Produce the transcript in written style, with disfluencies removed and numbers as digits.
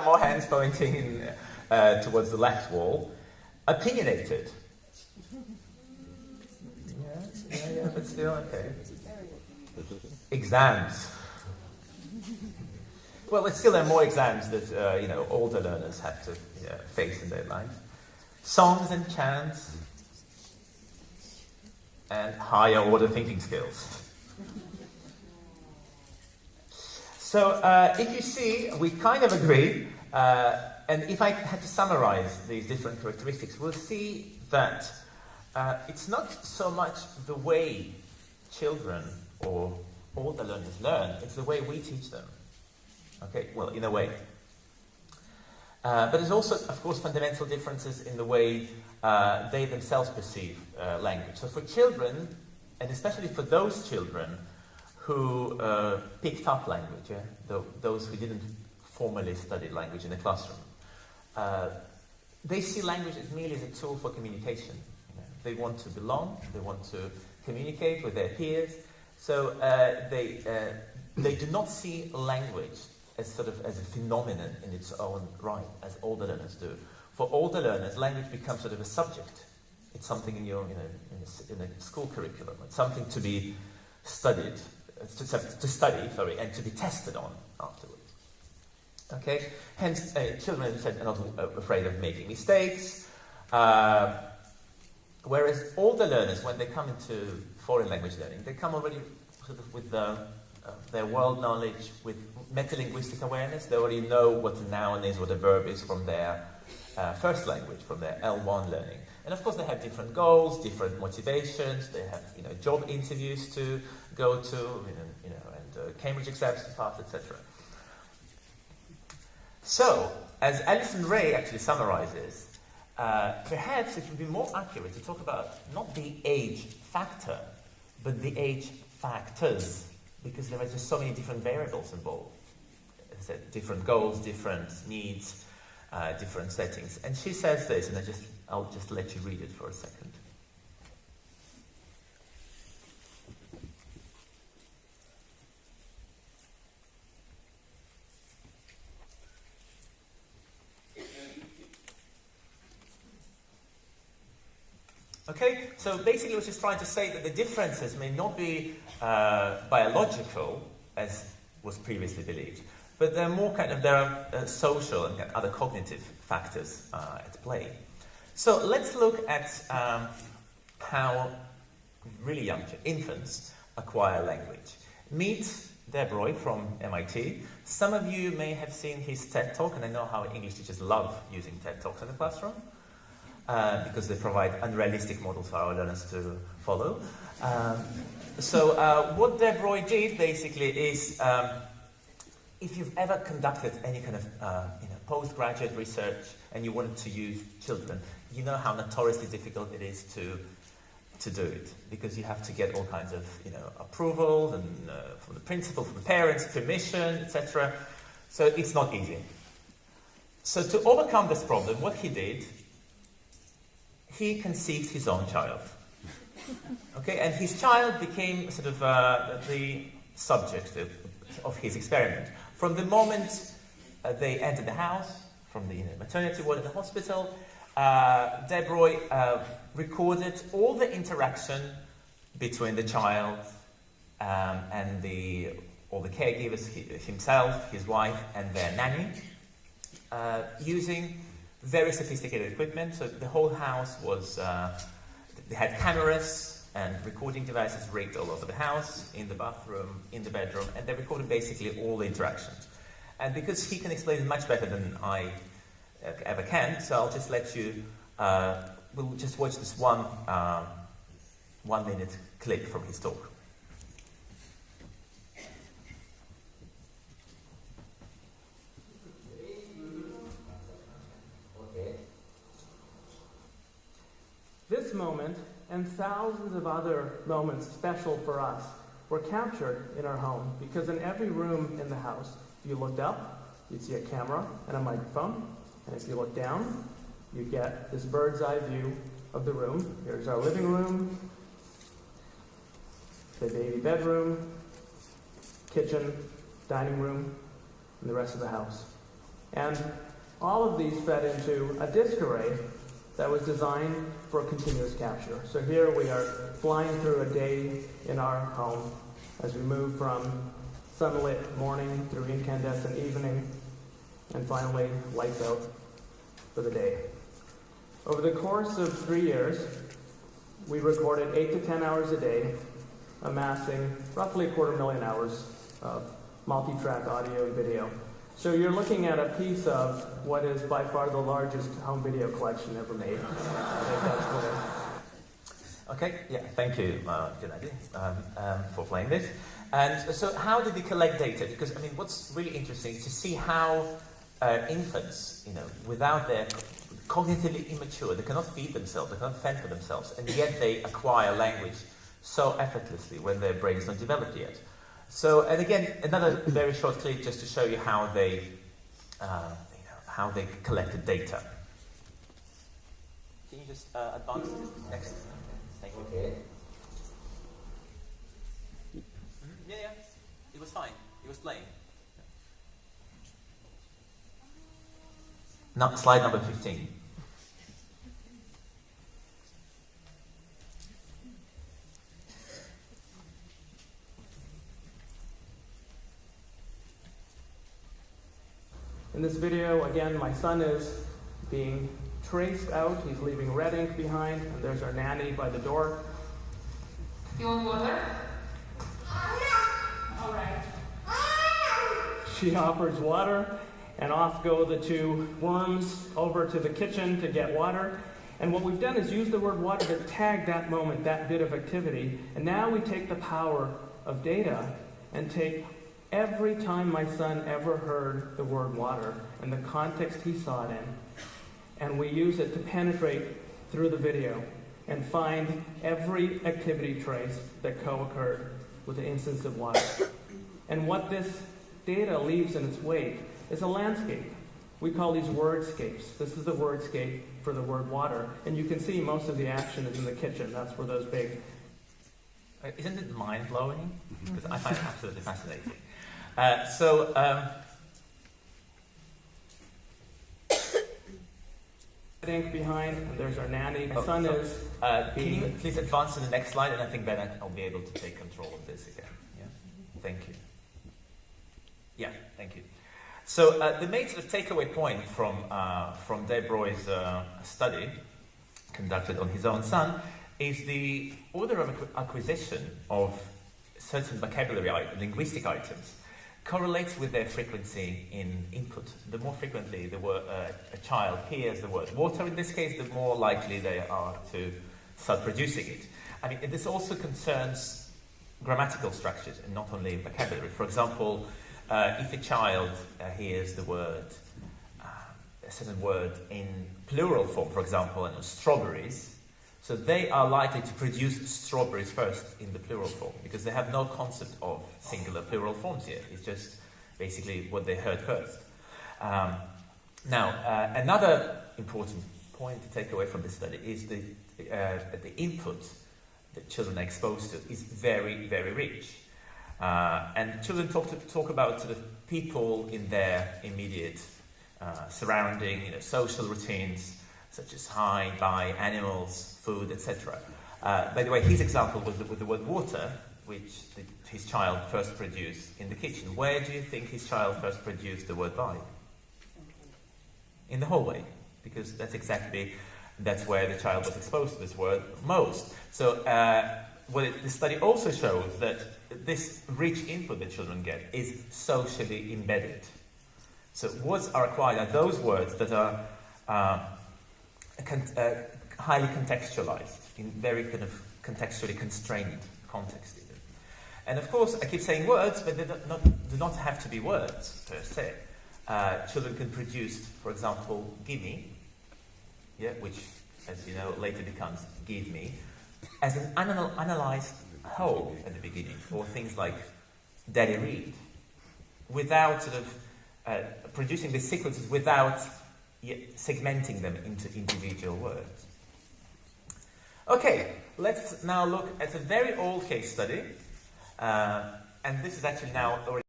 More hands pointing towards the left wall. Opinionated. Yeah, but still okay. Exams. Well, there's still more exams that older learners have to face in their life. Songs and chants, and higher order thinking skills. So if you see, we kind of agree, and if I had to summarize these different characteristics, we'll see that it's not so much the way children or older learners learn, it's the way we teach them. Okay, well, in a way. But there's also, of course, fundamental differences in the way they themselves perceive language. So for children, and especially for those children who picked up language, those who didn't formally study language in the classroom, they see language as merely as a tool for communication. They want to belong, they want to communicate with their peers, so they do not see language as as a phenomenon in its own right, as older learners do. For older learners, language becomes sort of a subject. It's something in your, in a school curriculum. It's something to be studied, to study, and to be tested on afterwards. Okay, hence children, as I said, are not afraid of making mistakes. Whereas older learners, when they come into foreign language learning, they come already with their world knowledge, with metalinguistic awareness. They already know what a noun is, what a verb is from their first language, from their L1 learning. And of course they have different goals, different motivations, they have job interviews to go to, and Cambridge exams to pass, etc. So, as Alison Ray actually summarizes, perhaps it would be more accurate to talk about not the age factor, but the age factors, because there are just so many different variables involved. As I said, different goals, different needs, different settings. And she says this, and I'll just let you read it for a second. Okay, so basically we're just trying to say that the differences may not be biological, as was previously believed, but they're more there are social and other cognitive factors at play. So let's look at how really young infants acquire language. Meet Debroy from MIT. Some of you may have seen his TED Talk, and I know how English teachers love using TED Talks in the classroom. Because they provide unrealistic models for our learners to follow. So what Debroy did basically is, if you've ever conducted any kind of postgraduate research and you wanted to use children, you know how notoriously difficult it is to do it, because you have to get all kinds of approvals and from the principal, from the parents, permission, etc. So it's not easy. So to overcome this problem, what he did, he conceived his own child. Okay, and his child became the subject of his experiment. From the moment they entered the house, from the maternity ward in the hospital, Debroy recorded all the interaction between the child and all the caregivers, himself, his wife, and their nanny, using very sophisticated equipment. So the whole house was, they had cameras and recording devices rigged all over the house, in the bathroom, in the bedroom, and they recorded basically all the interactions. And because he can explain it much better than I ever can, so I'll just let you, we'll just watch this 1 minute clip from his talk. This moment, and thousands of other moments special for us, were captured in our home, because in every room in the house, if you looked up, you'd see a camera and a microphone, and if you look down, you get this bird's eye view of the room. Here's our living room, the baby bedroom, kitchen, dining room, and the rest of the house. And all of these fed into a disk array that was designed for continuous capture. So here we are flying through a day in our home as we move from sunlit morning through incandescent evening, and finally lights out for the day. Over the course of 3 years, we recorded 8 to 10 hours a day, amassing roughly 250,000 hours of multi-track audio and video. So you're looking at a piece of what is by far the largest home video collection ever made. I think that's clear. Okay, yeah, thank you, Gennady, for playing this. And so how did they collect data? Because, I mean, what's really interesting is to see how infants, without their cognitively immature, they cannot feed themselves, they cannot fend for themselves, and yet they acquire language so effortlessly when their brain is not developed yet. So, and again, another very short clip just to show you how they collected data. Can you just advance next? Thank you. Okay. Yeah, it was fine. It was playing. Now, slide number 15. In this video, again, my son is being traced out. He's leaving red ink behind, and there's our nanny by the door. You want water? All right. She offers water, and off go the two worms over to the kitchen to get water. And what we've done is use the word water to tag that moment, that bit of activity. And now we take the power of data and take every time my son ever heard the word water and the context he saw it in, and we use it to penetrate through the video and find every activity trace that co-occurred with the instance of water. And what this data leaves in its wake is a landscape. We call these wordscapes. This is the wordscape for the word water. And you can see most of the action is in the kitchen. That's where those big... Isn't it mind-blowing? Because I find it absolutely fascinating. Ink behind, and there's our nanny. My son is... Can you please advance to the next slide, and I think then I'll be able to take control of this again. Yeah? Thank you. Yeah, thank you. So the main sort of takeaway point from Dave Roy's study, conducted on his own son, is the order of acquisition of certain vocabulary, linguistic items, correlates with their frequency in input. The more frequently a child hears the word water, in this case, the more likely they are to start producing it. I mean, this also concerns grammatical structures and not only vocabulary. For example, if a child hears the word, a certain word in plural form, for example, strawberries, so they are likely to produce strawberries first in the plural form because they have no concept of singular plural forms here. It's just basically what they heard first. Now, another important point to take away from this study is that the input that children are exposed to is very, very rich. And children talk about sort of people in their immediate surrounding, social routines, such as hi, bye, animals, food, etc. By the way, his example was with the word water, which his child first produced in the kitchen. Where do you think his child first produced the word bye? In the hallway, because that's where the child was exposed to this word most. So the study also shows that this rich input that children get is socially embedded. So words are acquired are those words that are highly contextualized, in very kind of contextually constrained context even. And of course, I keep saying words, but they do not have to be words per se. Children can produce, for example, gimme, which, as you know, later becomes give me, as an analyzed whole at the beginning, or things like daddy read, without sort of producing the sequences without segmenting them into individual words. Okay, let's now look at a very old case study, and this is actually now already